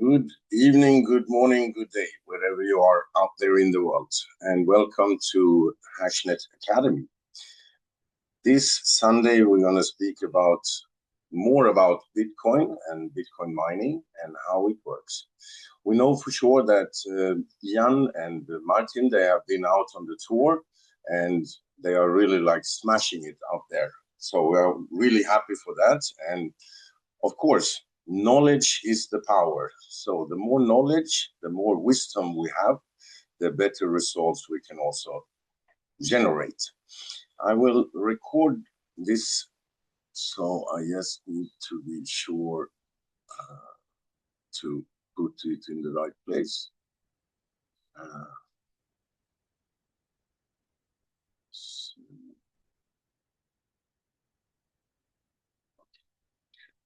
Good evening, good morning, good day, wherever you are out there in the world, and welcome to HashNet Academy. This Sunday, we're going to speak more about Bitcoin and Bitcoin mining and how it works. We know for sure that Jan and Martin, they have been out on the tour and they are really like smashing it out there. So we're really happy for that. And of course, knowledge is the power. So the more knowledge, the more wisdom we have, the better results we can also generate. I will record this, so I just need to be sure to put it in the right place.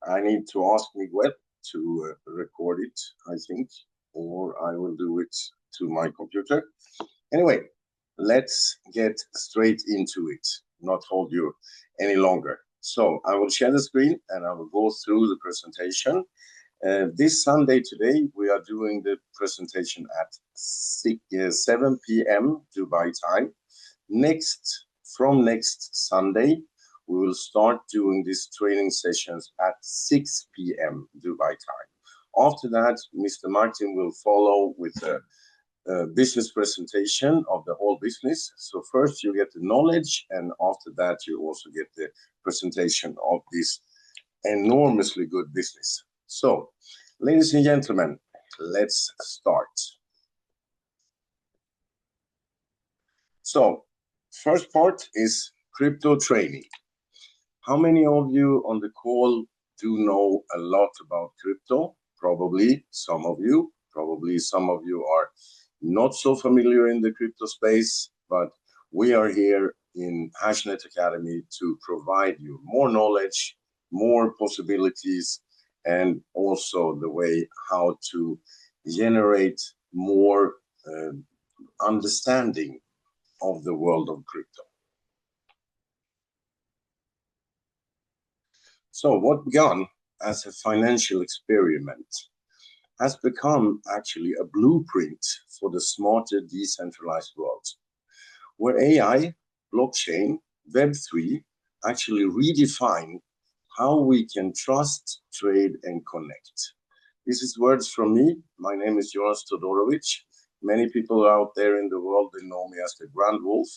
I need to ask Miguel to record it, I think, or I will do it to my computer. Anyway, let's get straight into it, not hold you any longer. So I will share the screen and I will go through the presentation. This Sunday today, we are doing the presentation at 7 p.m. Dubai time. From next Sunday, we will start doing these training sessions at 6 p.m. Dubai time. After that, Mr. Martin will follow with a business presentation of the whole business. So first you get the knowledge, and after that you also get the presentation of this enormously good business. So, ladies and gentlemen, let's start. So, first part is crypto training. How many of you on the call do know a lot about crypto? Probably some of you. Probably some of you are not so familiar in the crypto space, but we are here in HashNet Academy to provide you more knowledge, more possibilities, and also the way how to generate more understanding of the world of crypto. So what began as a financial experiment has become actually a blueprint for the smarter decentralized world, where AI, blockchain, Web3 actually redefine how we can trust, trade, and connect. This is words from me. My name is Jonas Todorovic. Many people out there in the world, they know me as the Grand Wolf.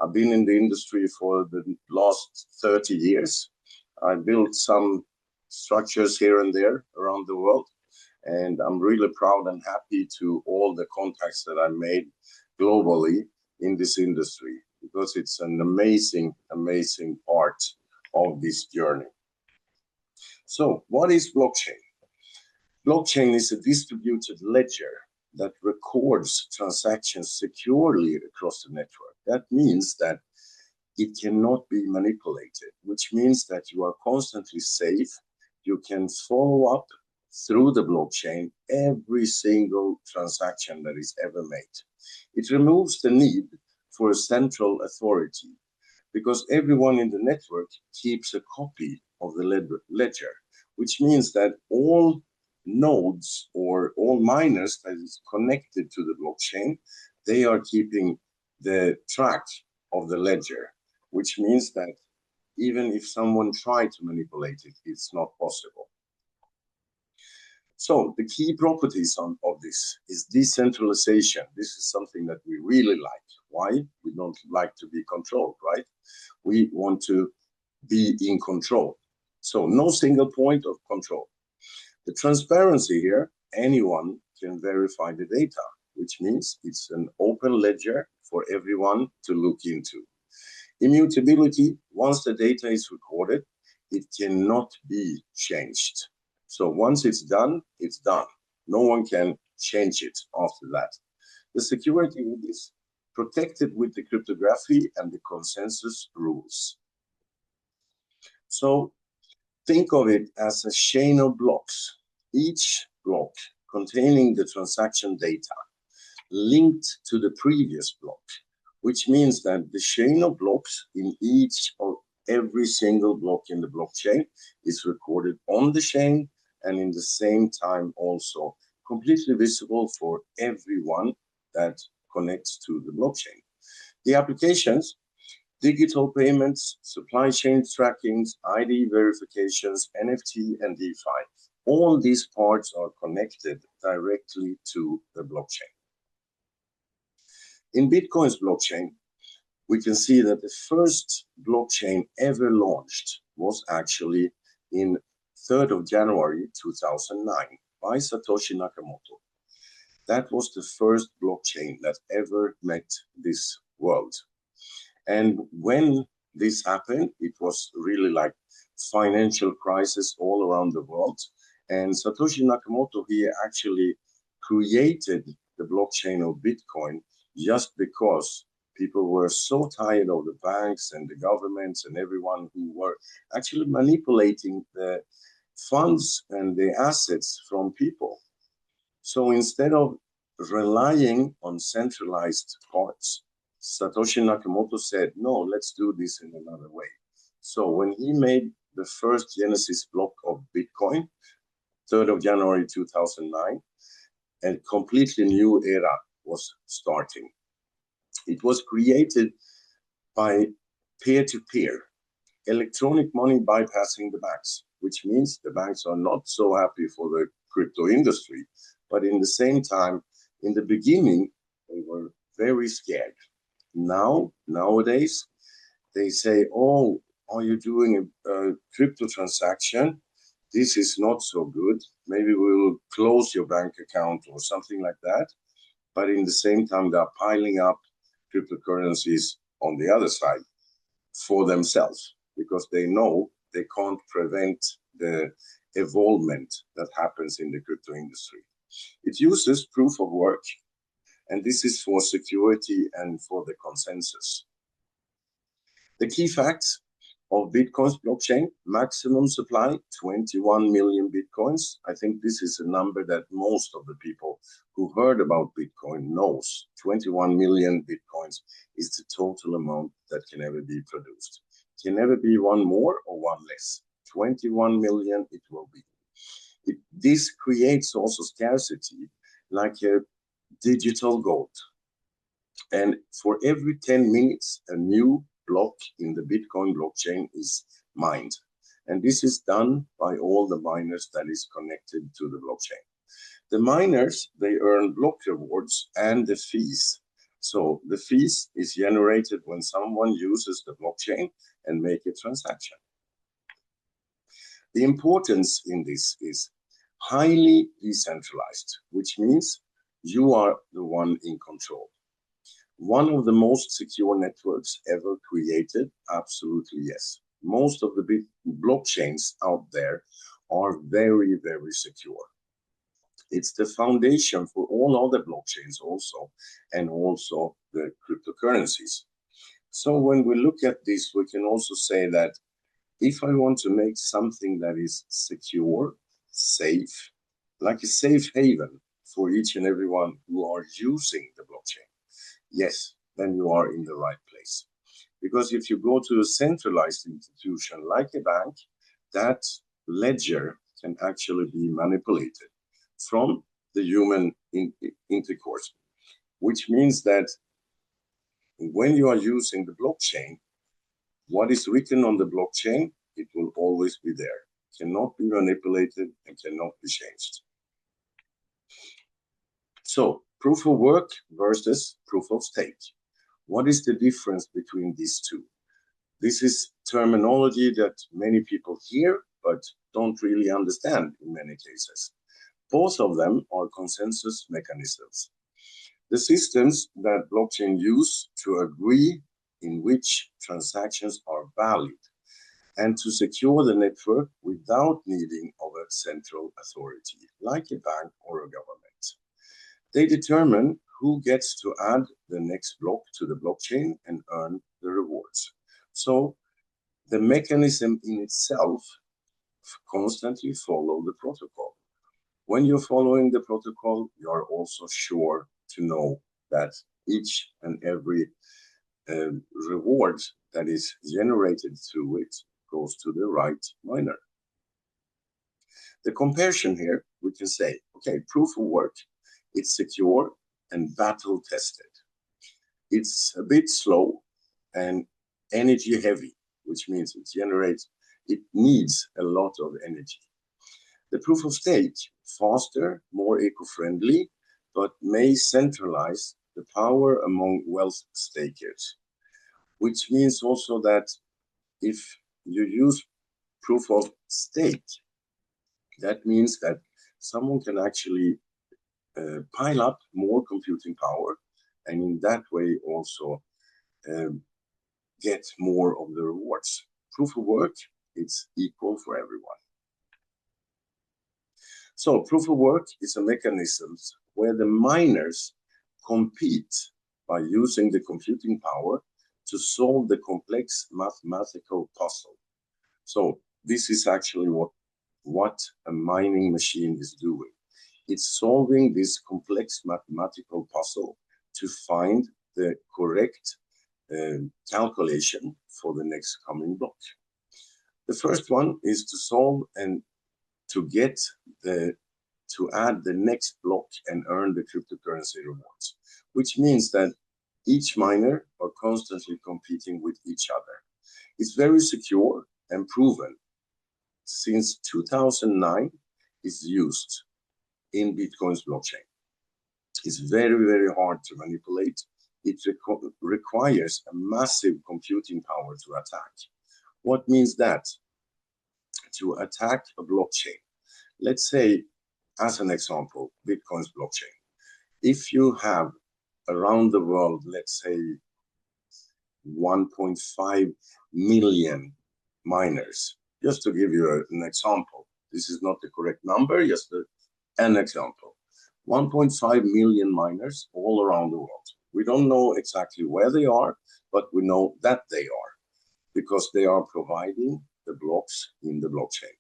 I've been in the industry for the last 30 years. I built some structures here and there around the world. And I'm really proud and happy to all the contacts that I made globally in this industry, because it's an amazing, amazing part of this journey. So what is blockchain? Blockchain is a distributed ledger that records transactions securely across the network. That means that it cannot be manipulated, which means that you are constantly safe. You can follow up through the blockchain every single transaction that is ever made. It removes the need for a central authority, because everyone in the network keeps a copy of the ledger, which means that all nodes or all miners that is connected to the blockchain, they are keeping the track of the ledger, which means that even if someone tried to manipulate it, it's not possible. So the key properties of this is decentralization. This is something that we really like. Why? We don't like to be controlled, right? We want to be in control. So no single point of control. The transparency here, anyone can verify the data, which means it's an open ledger for everyone to look into. Immutability, once the data is recorded, it cannot be changed. So once it's done, it's done. No one can change it after that. The security is protected with the cryptography and the consensus rules. So think of it as a chain of blocks, each block containing the transaction data linked to the previous block, which means that the chain of blocks in every single block in the blockchain is recorded on the chain, and in the same time also completely visible for everyone that connects to the blockchain. The applications, digital payments, supply chain trackings, ID verifications, NFT, and DeFi, all these parts are connected directly to the blockchain. In Bitcoin's blockchain, we can see that the first blockchain ever launched was actually in 3rd of January 2009 by Satoshi Nakamoto. That was the first blockchain that ever met this world. And when this happened, it was really like financial crisis all around the world. And Satoshi Nakamoto, he actually created the blockchain of Bitcoin just because people were so tired of the banks and the governments and everyone who were actually manipulating the funds and the assets from people. So instead of relying on centralized parts, Satoshi Nakamoto said, no, let's do this in another way. So when he made the first Genesis block of Bitcoin, 3rd of January 2009, a completely new era was starting. It was created by peer-to-peer, electronic money bypassing the banks, which means the banks are not so happy for the crypto industry, but in the same time, in the beginning, they were very scared. Nowadays, they say, oh, are you doing a crypto transaction? This is not so good. Maybe we will close your bank account or something like that. But in the same time, they are piling up cryptocurrencies on the other side for themselves because they know they can't prevent the evolvement that happens in the crypto industry. It uses proof of work, and this is for security and for the consensus. The key facts of Bitcoin's blockchain: maximum supply, 21 million Bitcoins. I think this is a number that most of the people who heard about Bitcoin knows. 21 million Bitcoins is the total amount that can ever be produced. Can never be one more or one less. 21 million it will be. This creates also scarcity, like a digital gold. And for every 10 minutes, a new block in the Bitcoin blockchain is mined. And this is done by all the miners that is connected to the blockchain. The miners, they earn block rewards and the fees. So the fees is generated when someone uses the blockchain and make a transaction. The importance in this is highly decentralized, which means you are the one in control. One of the most secure networks ever created? Absolutely yes. Most of the big blockchains out there are very, very secure. It's the foundation for all other blockchains also, and also the cryptocurrencies. So when we look at this, we can also say that if I want to make something that is secure, safe, like a safe haven for each and everyone who are using the blockchain, yes, then you are in the right place. Because if you go to a centralized institution like a bank, that ledger can actually be manipulated from the human intercourse, which means that when you are using the blockchain, what is written on the blockchain, it will always be there, cannot be manipulated and cannot be changed. So, proof of work versus proof of stake. What is the difference between these two? This is terminology that many people hear, but don't really understand in many cases. Both of them are consensus mechanisms. The systems that blockchain use to agree in which transactions are valid and to secure the network without needing of a central authority, like a bank or a government. They determine who gets to add the next block to the blockchain and earn the rewards. So the mechanism in itself constantly follow the protocol. When you're following the protocol, you are also sure to know that each and every reward that is generated through it goes to the right miner. The comparison here, we can say, Okay, proof of work. It's secure and battle tested. It's a bit slow and energy heavy, which means it needs a lot of energy. The proof of stake, faster, more eco-friendly, but may centralize the power among wealth stakers, which means also that if you use proof of stake, that means that someone can actually pile up more computing power, and in that way also get more of the rewards. Proof of work, it's equal for everyone. So proof of work is a mechanism where the miners compete by using the computing power to solve the complex mathematical puzzle. So this is actually what a mining machine is doing. It's solving this complex mathematical puzzle to find the correct calculation for the next coming block. The first one is to solve and to add the next block and earn the cryptocurrency rewards, which means that each miner are constantly competing with each other. It's very secure and proven. Since 2009, it's used in Bitcoin's blockchain. It's very, very hard to manipulate. It requires a massive computing power to attack. What means that? To attack a blockchain, let's say, as an example, Bitcoin's blockchain. If you have around the world, let's say 1.5 million miners, just to give you an example, this is not the correct number, just an example. 1.5 million miners all around the world. We don't know exactly where they are, but we know that they are, because they are providing the blocks in the blockchain.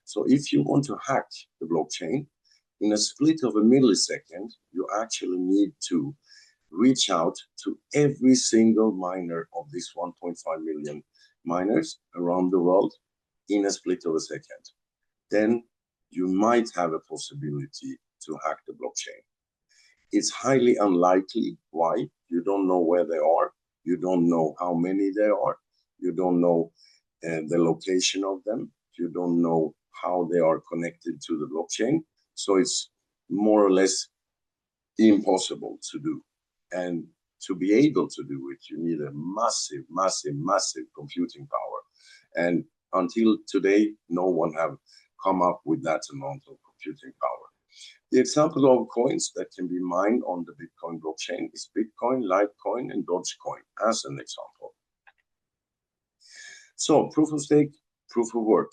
So if you want to hack the blockchain, in a split of a millisecond, you actually need to reach out to every single miner of these 1.5 million miners around the world in a split of a second. Then you might have a possibility to hack the blockchain. It's highly unlikely. Why? You don't know where they are. You don't know how many there are. You don't know the location of them. You don't know how they are connected to the blockchain. So it's more or less impossible to do. And to be able to do it, you need a massive, massive, massive computing power. And until today, no one have come up with that amount of computing power. The example of coins that can be mined on the Bitcoin blockchain is Bitcoin, Litecoin, and Dogecoin, as an example. So proof of stake, proof of work.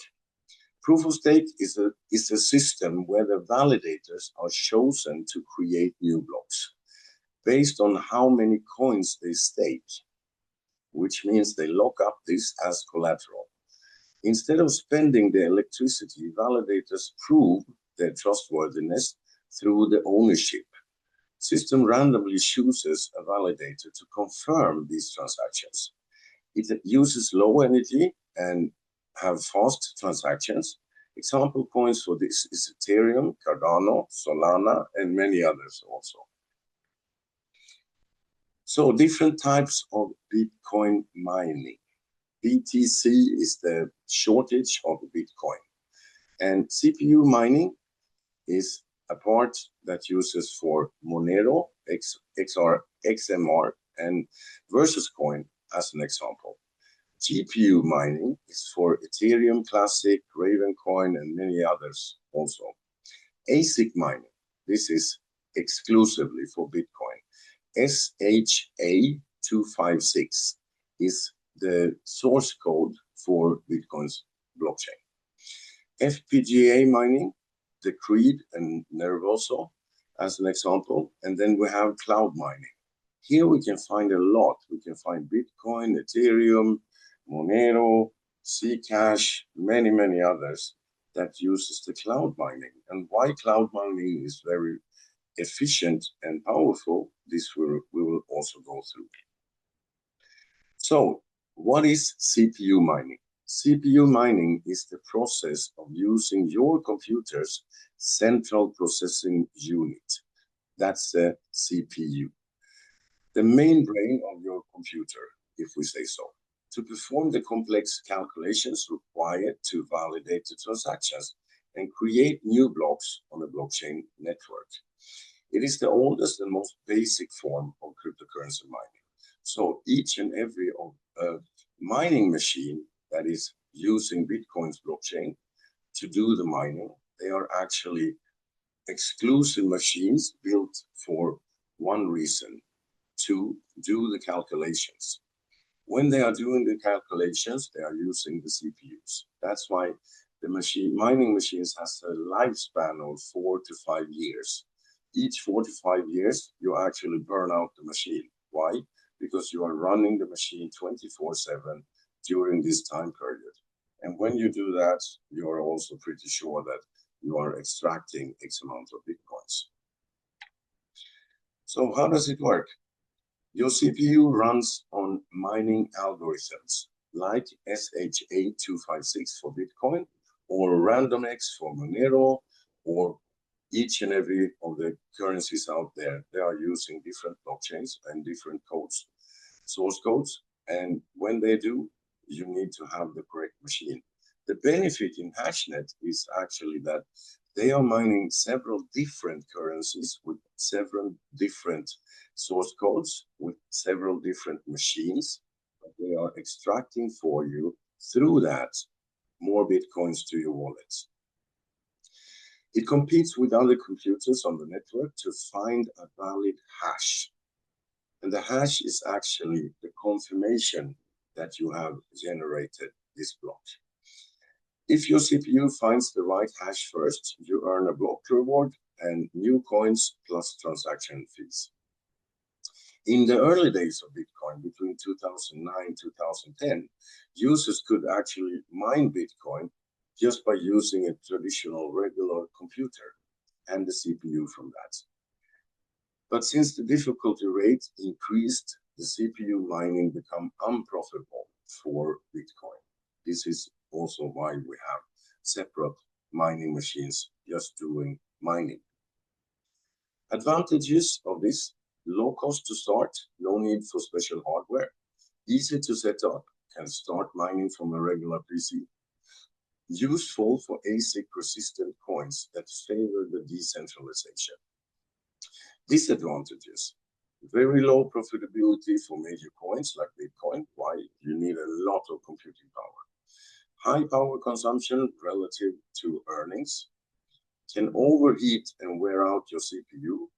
Proof of stake is a system where the validators are chosen to create new blocks based on how many coins they stake, which means they lock up this as collateral. Instead of spending the electricity, validators prove their trustworthiness through the ownership. System randomly chooses a validator to confirm these transactions. It uses low energy and have fast transactions. Example coins for this is Ethereum, Cardano, Solana, and many others also. So different types of Bitcoin mining. BTC is the shortage of Bitcoin. And CPU mining is a part that uses for Monero, XMR, and Versus Coin as an example. GPU mining is for Ethereum Classic, Ravencoin, and many others also. ASIC mining, this is exclusively for Bitcoin. SHA-256 is the source code for Bitcoin's blockchain. FPGA mining, the Creed and Nervoso as an example, and then we have cloud mining. Here we can find a lot. We can find Bitcoin, Ethereum, Monero, Zcash, many, many others that uses the cloud mining. And why cloud mining is very efficient and powerful, this we will also go through. So what is CPU mining? CPU mining is the process of using your computer's central processing unit. That's the CPU, the main brain of your computer, if we say so, to perform the complex calculations required to validate the transactions and create new blocks on a blockchain network. It is the oldest and most basic form of cryptocurrency mining. So each and every mining machine that is using Bitcoin's blockchain to do the mining, they are actually exclusive machines built for one reason, to do the calculations. When they are doing the calculations, they are using the CPUs. That's why the mining machines has a lifespan of 4 to 5 years. Each 4 to 5 years, you actually burn out the machine. Why? Because you are running the machine 24/7 during this time period. And when you do that, you are also pretty sure that you are extracting X amount of Bitcoins. So how does it work? Your CPU runs on mining algorithms like SHA-256 for Bitcoin or RandomX for Monero, or each and every of the currencies out there. They are using different blockchains and different codes, source codes. And when they do, you need to have the correct machine. The benefit in HashNet is actually that they are mining several different currencies with several different source codes, with several different machines. But they are extracting for you through that more Bitcoins to your wallets. It competes with other computers on the network to find a valid hash. And the hash is actually the confirmation that you have generated this block. If your CPU finds the right hash first, you earn a block reward and new coins plus transaction fees. In the early days of Bitcoin, between 2009 and 2010, users could actually mine Bitcoin just by using a traditional regular computer and the CPU from that. But since the difficulty rate increased, the CPU mining became unprofitable for Bitcoin. This is also why we have separate mining machines just doing mining. Advantages of this: low cost to start, no need for special hardware, easy to set up, can start mining from a regular PC, useful for ASIC persistent coins that favor the decentralization. Disadvantages: very low profitability for major coins like Bitcoin. Why? You need a lot of computing power. High power consumption relative to earnings, can overheat and wear out your CPU,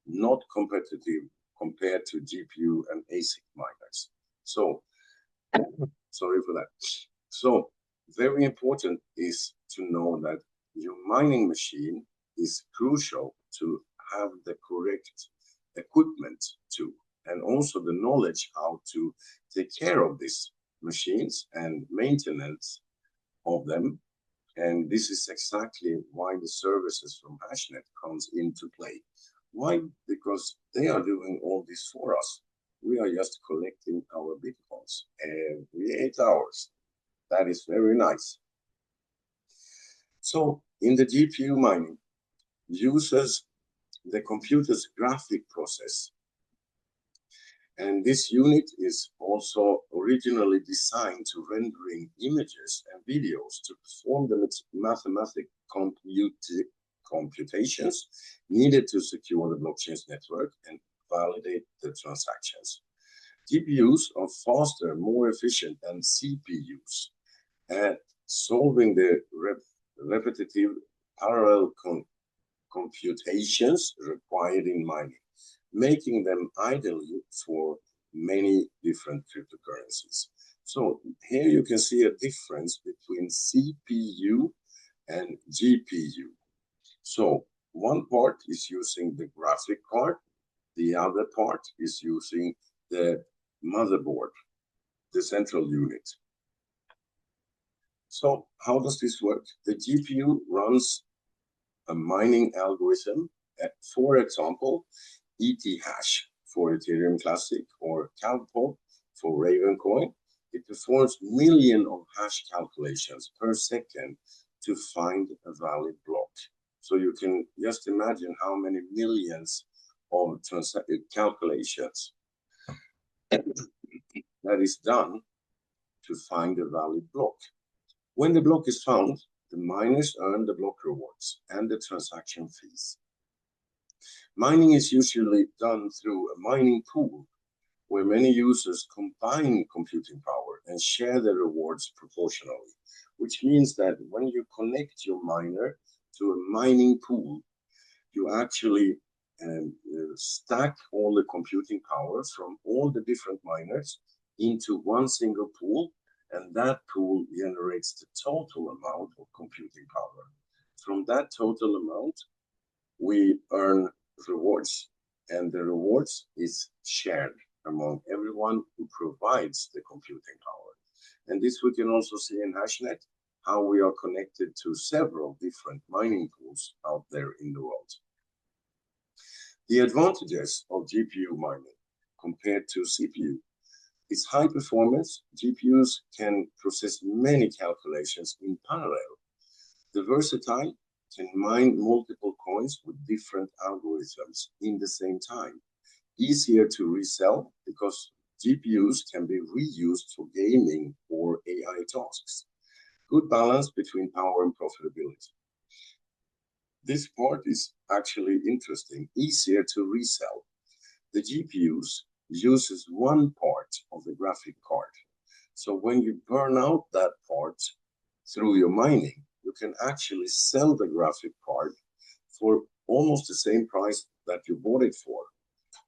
not competitive compared to GPU and ASIC miners. So, sorry for that. So, very important is to know that your mining machine is crucial to have the correct equipment to, and also the knowledge how to take care of these machines and maintenance of them. And this is exactly why the services from HashNet comes into play. Why? Because they are doing all this for us. We are just collecting our Bitcoins every 8 hours. That is very nice. So in the GPU mining, uses the computer's graphic process. And this unit is also originally designed to rendering images and videos to perform the mathematical computations needed to secure the blockchain's network and validate the transactions. GPUs are faster, more efficient than CPUs at solving the repetitive parallel computations required in mining, making them ideal for many different cryptocurrencies. So here you can see a difference between CPU and GPU. So one part is using the graphic card, the other part is using the motherboard, the central unit. So how does this work? The GPU runs a mining algorithm, for example, ETH for Ethereum Classic or CalPod for Ravencoin. It performs millions of hash calculations per second to find a valid block. So you can just imagine how many millions of calculations that is done to find a valid block. When the block is found, the miners earn the block rewards and the transaction fees. Mining is usually done through a mining pool where many users combine computing power and share the rewards proportionally, which means that when you connect your miner to a mining pool, you actually stack all the computing power from all the different miners into one single pool, and that pool generates the total amount of computing power. From that total amount, we earn rewards, and the rewards is shared among everyone who provides the computing power. And this we can also see in HashNet, how we are connected to several different mining pools out there in the world. The advantages of GPU mining compared to CPU is high performance. GPUs can process many calculations in parallel. The versatile can mine multiple coins with different algorithms in the same time. Easier to resell because GPUs can be reused for gaming or AI tasks. Good balance between power and profitability. This part is actually interesting, easier to resell. The GPUs uses one part of the graphic card. So when you burn out that part through your mining, you can actually sell the graphic card for almost the same price that you bought it for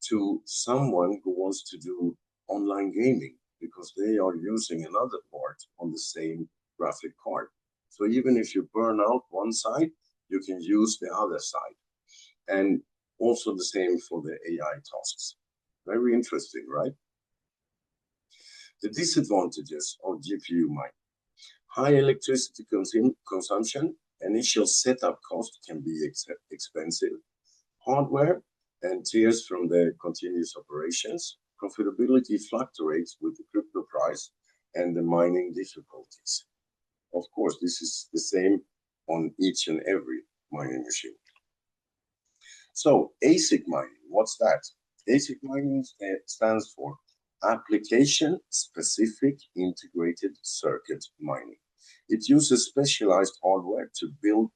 to someone who wants to do online gaming because they are using another part on the same graphic card. So even if you burn out one side, you can use the other side. And also the same for the AI tasks. Very interesting, right? The disadvantages of GPU mining. High electricity consumption, initial setup cost can be expensive. Hardware and tears from the continuous operations. Profitability fluctuates with the crypto price and the mining difficulties. Of course, this is the same on each and every mining machine. So ASIC mining, what's that? ASIC mining stands for Application-Specific Integrated Circuit Mining. It uses specialized hardware to build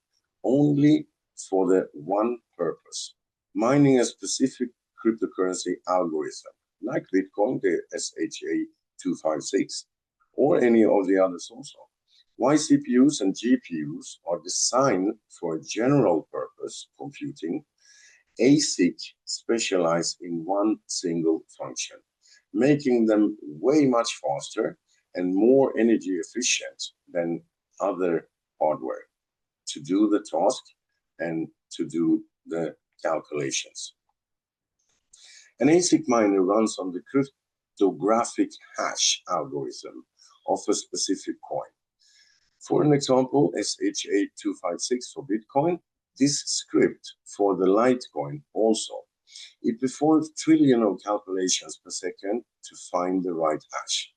only for the one purpose, mining a specific cryptocurrency algorithm, like Bitcoin, the SHA-256, or any of the others also. Why CPUs and GPUs are designed for general purpose computing. ASIC specialize in one single function, making them way much faster and more energy efficient than other hardware to do the task and to do the calculations. An ASIC miner runs on the cryptographic hash algorithm of a specific coin. For an example, SHA-256 for Bitcoin, this script for the Litecoin also. It performs trillions of calculations per second to find the right hash.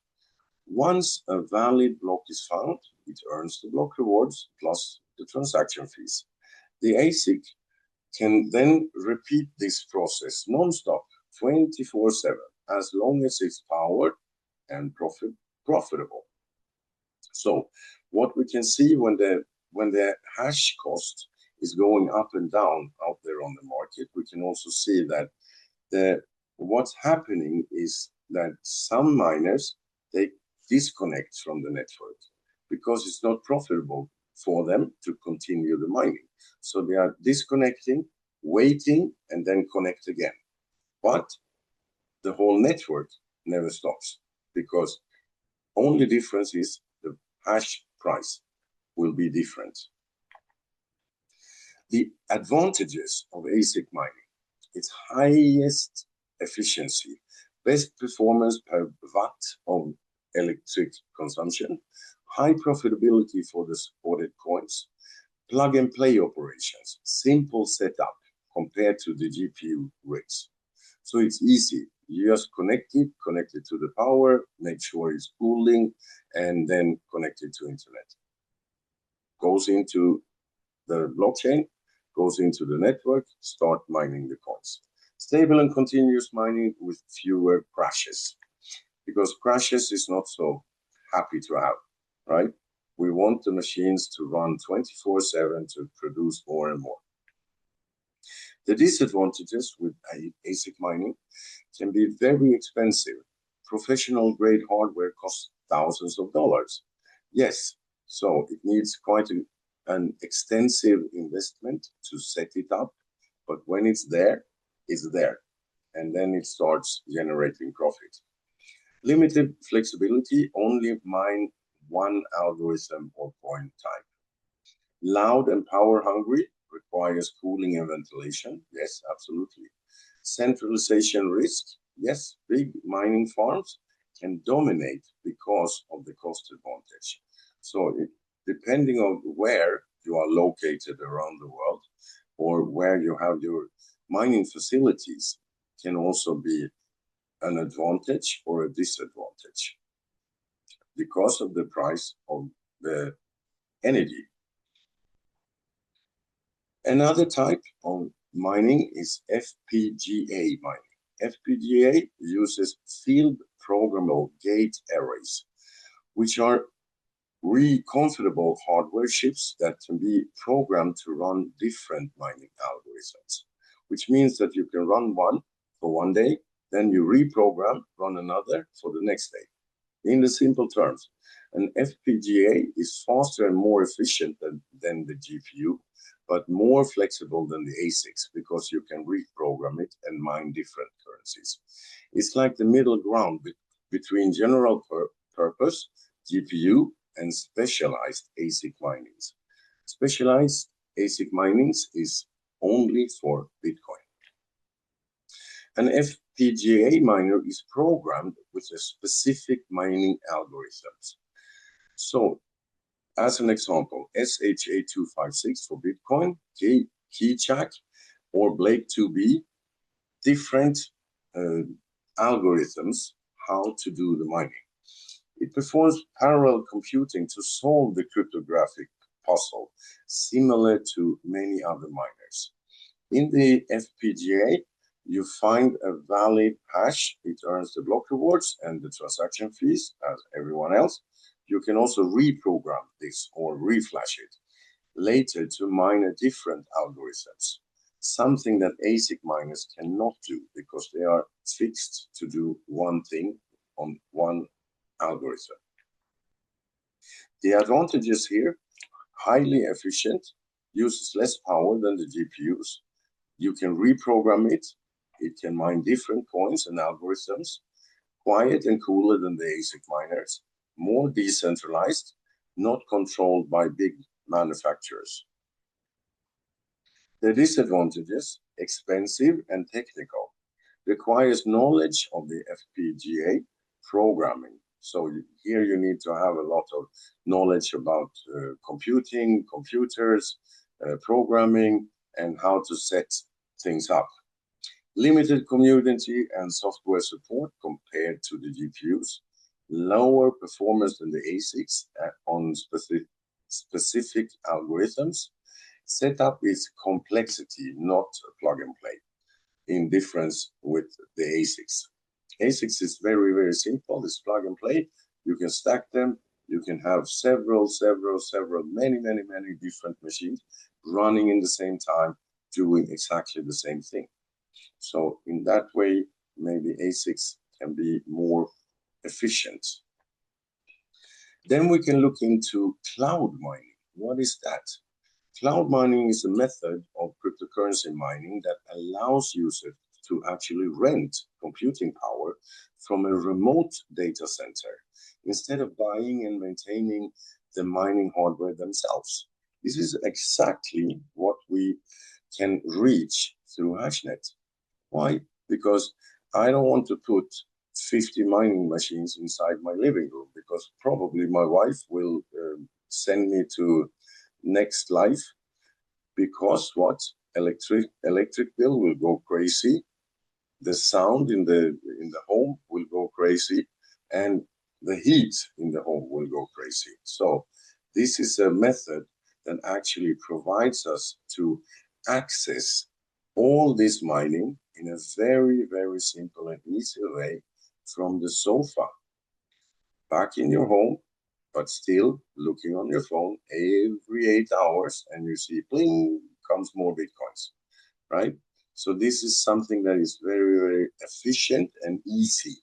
Once a valid block is found, it earns the block rewards plus the transaction fees. The ASIC can then repeat this process non-stop, 24/7, as long as it's powered and profitable. So what we can see when the hash cost is going up and down out there on the market, we can also see that what's happening is that some miners, they disconnect from the network because it's not profitable for them to continue the mining. So they are disconnecting, waiting, and then connect again. But the whole network never stops because only difference is the hash price will be different. The advantages of ASIC mining, its highest efficiency, best performance per watt of electric consumption, high profitability for the supported coins, plug and play operations, simple setup compared to the GPU rigs. So it's easy. You just connect it to the power, make sure it's cooling, and then connect it to internet. Goes into the blockchain, goes into the network, start mining the coins. Stable and continuous mining with fewer crashes, because crashes is not so happy to have, right? We want the machines to run 24/7 to produce more and more. The disadvantages with ASIC mining can be very expensive. Professional grade hardware costs thousands of dollars. Yes, so it needs quite an extensive investment to set it up, but when it's there, and then it starts generating profit. Limited flexibility, only mine one algorithm or coin type. Loud and power hungry, requires cooling and ventilation. Yes, absolutely. Centralization risk. Yes, big mining farms can dominate because of the cost advantage. So depending on where you are located around the world or where you have your mining facilities can also be an advantage or a disadvantage because of the price of the energy. Another type of mining is FPGA mining. FPGA uses field programmable gate arrays, which are reconfigurable hardware chips that can be programmed to run different mining algorithms, which means that you can run one for one day, then you reprogram, run another for the next day. In the simple terms, an FPGA is faster and more efficient than the GPU, but more flexible than the ASICs because you can reprogram it and mine different currencies. It's like the middle ground between general purpose GPU and specialized ASIC minings. Specialized ASIC minings is only for Bitcoin. An FPGA miner is programmed with a specific mining algorithms. So, as an example, SHA-256 for Bitcoin, Keychack, or Blake2B, different algorithms how to do the mining. It performs parallel computing to solve the cryptographic puzzle, similar to many other miners. In the FPGA, you find a valid hash. It earns the block rewards and the transaction fees as everyone else. You can also reprogram this or reflash it later to mine a different algorithms, something that ASIC miners cannot do because they are fixed to do one thing on one algorithm. The advantages here, highly efficient, uses less power than the GPUs. You can reprogram it. It can mine different coins and algorithms, quiet and cooler than the ASIC miners, more decentralized, not controlled by big manufacturers. The disadvantages, expensive and technical, requires knowledge of the FPGA programming. So here you need to have a lot of knowledge about computing, computers, programming, and how to set things up. Limited community and software support compared to the GPUs, lower performance than the ASICs on specific algorithms. Setup is complexity, not a plug and play, in difference with the ASICs. ASICs is very, very simple. It's plug and play. You can stack them. You can have many different machines running in the same time, doing exactly the same thing. So in that way, maybe ASICs can be more efficient. Then we can look into cloud mining. What is that? Cloud mining is a method of cryptocurrency mining that allows users to actually rent computing power from a remote data center instead of buying and maintaining the mining hardware themselves. This is exactly what we can reach through HashNet. Why? Because I don't want to put 50 mining machines inside my living room because probably my wife will send me to next life because what? Electric bill will go crazy. The sound in the home will go crazy, and the heat in the home will go crazy. So this is a method that actually provides us to access all this mining in a very, very simple and easy way from the sofa, back in your home, but still looking on your phone every 8 hours, and you see, bling, comes more Bitcoins, right? So this is something that is very, very efficient and easy,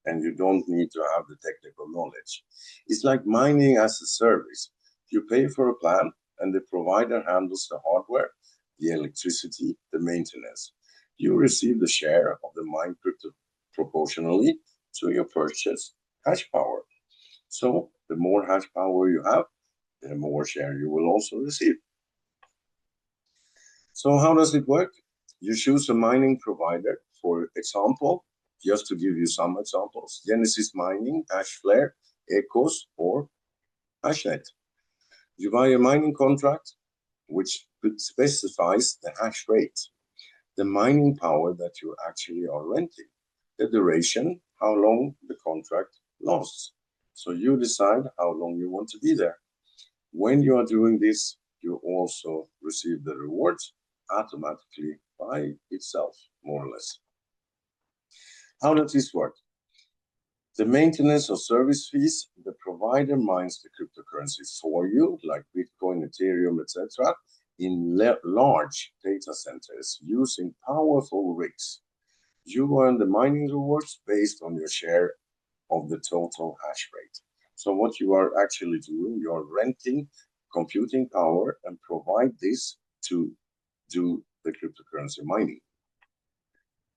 and you don't need to have the technical knowledge. It's like mining as a service. You pay for a plan, and the provider handles the hardware, the electricity, the maintenance. You receive the share of the mined crypto proportionally to your purchase hash power. So the more hash power you have, the more share you will also receive. So how does it work? You choose a mining provider. For example, just to give you some examples, Genesis Mining, Hashflare, Ecos, or HashNet. You buy a mining contract which specifies the hash rate, the mining power that you actually are renting, the duration, how long the contract lasts. So you decide how long you want to be there. When you are doing this, you also receive the rewards automatically by itself, more or less. How does this work? The maintenance or service fees, the provider mines the cryptocurrency for you, like Bitcoin, Ethereum, etc., in large data centers using powerful rigs. You earn the mining rewards based on your share of the total hash rate. So what you are actually doing, you're renting computing power and provide this to do the cryptocurrency mining.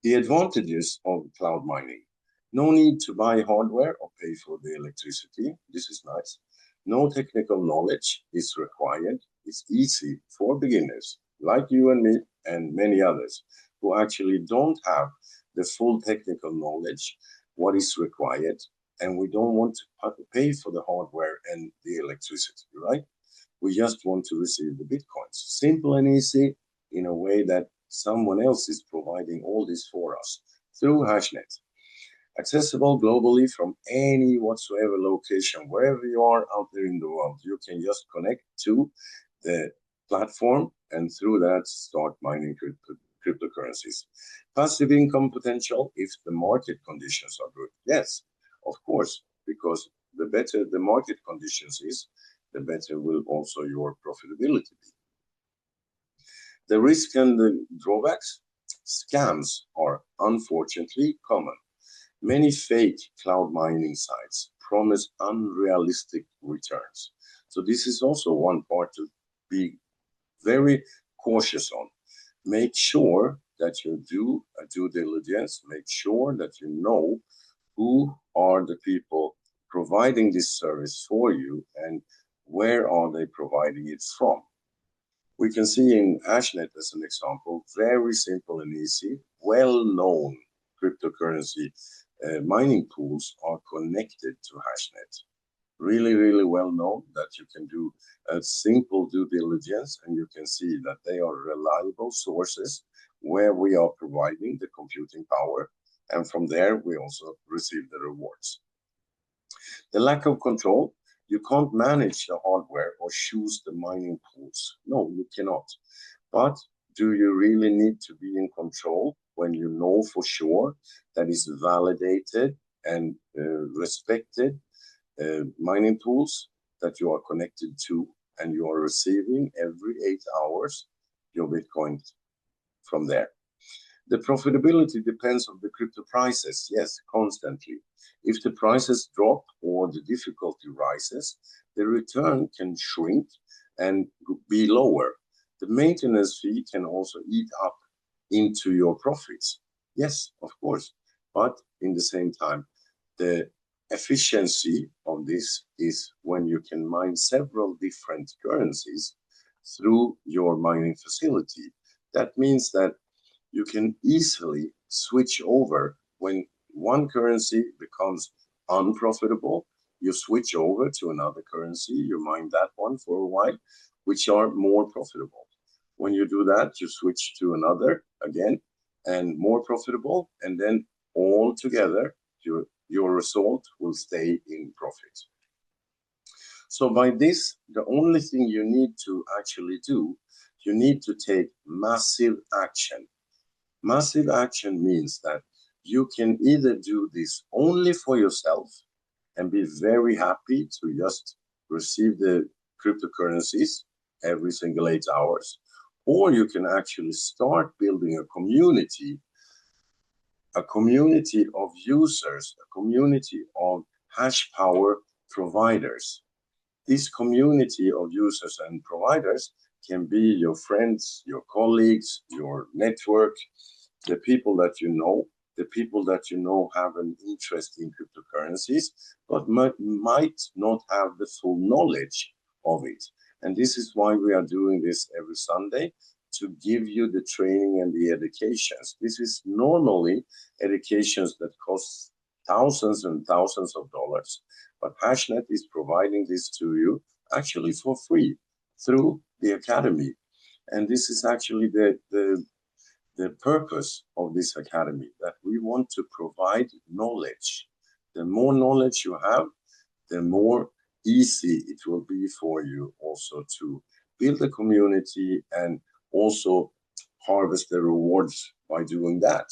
The advantages of cloud mining: no need to buy hardware or pay for the electricity. This is nice. No technical knowledge is required. It's easy for beginners like you and me and many others who actually don't have the full technical knowledge, what is required, and we don't want to pay for the hardware and the electricity, right? We just want to receive the Bitcoins. Simple and easy in a way that someone else is providing all this for us through HashNet. Accessible globally from any whatsoever location, wherever you are out there in the world. You can just connect to the platform and through that start mining cryptocurrencies. Passive income potential if the market conditions are good. Yes, of course, because the better the market conditions is, the better will also your profitability be. The risk and the drawbacks: scams are unfortunately common. Many fake cloud mining sites promise unrealistic returns. So this is also one part to be very cautious on. Make sure that you do a due diligence. Make sure that you know who are the people providing this service for you and where are they providing it from. We can see in HashNet as an example, very simple and easy, well-known cryptocurrency mining pools are connected to HashNet. Really, really well known that you can do a simple due diligence and you can see that they are reliable sources where we are providing the computing power. And from there, we also receive the rewards. The lack of control: you can't manage the hardware or choose the mining pools. No, you cannot. But do you really need to be in control when you know for sure that is validated and respected mining pools that you are connected to and you are receiving every 8 hours your Bitcoin from there? The profitability depends on the crypto prices, yes, constantly. If the prices drop or the difficulty rises, the return can shrink and be lower. The maintenance fee can also eat up into your profits. Yes, of course. But in the same time, the efficiency of this is when you can mine several different currencies through your mining facility. That means that you can easily switch over when one currency becomes unprofitable. You switch over to another currency, you mine that one for a while, which are more profitable. When you do that, you switch to another again and more profitable, and then all together, your result will stay in profit. So by this, the only thing you need to actually do, you need to take massive action. Massive action means that you can either do this only for yourself and be very happy to just receive the cryptocurrencies every single 8 hours, or you can actually start building a community of users, a community of hash power providers. This community of users and providers can be your friends, your colleagues, your network, the people that you know. The people that you know have an interest in cryptocurrencies, but might not have the full knowledge of it. And this is why we are doing this every Sunday, to give you the training and the educations. This is normally educations that cost thousands and thousands of dollars, but HashNet is providing this to you actually for free through the academy. And this is actually the purpose of this academy, that we want to provide knowledge. The more knowledge you have, the more easy it will be for you also to build a community and also harvest the rewards by doing that.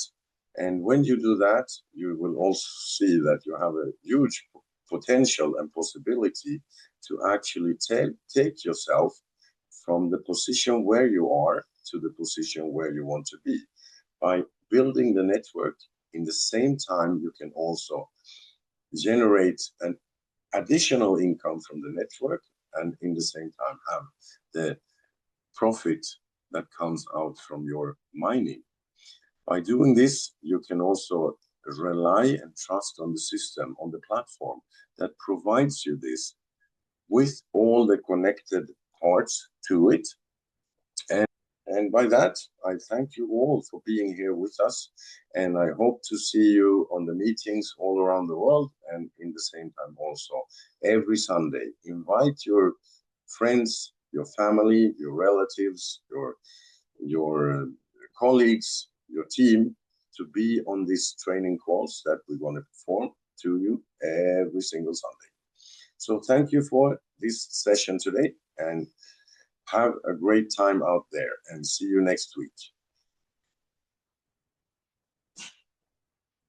And when you do that, you will also see that you have a huge potential and possibility to actually take yourself from the position where you are to the position where you want to be. By building the network, in the same time, you can also generate an additional income from the network, and in the same time have the profit that comes out from your mining. By doing this, you can also rely and trust on the system, on the platform that provides you this with all the connected parts to it. And by that, I thank you all for being here with us. And I hope to see you on the meetings all around the world, and in the same time also every Sunday. Invite your friends, your family, your relatives, your colleagues, your team to be on these training calls that we're going to perform to you every single Sunday. So thank you for this session today, and have a great time out there, and see you next week.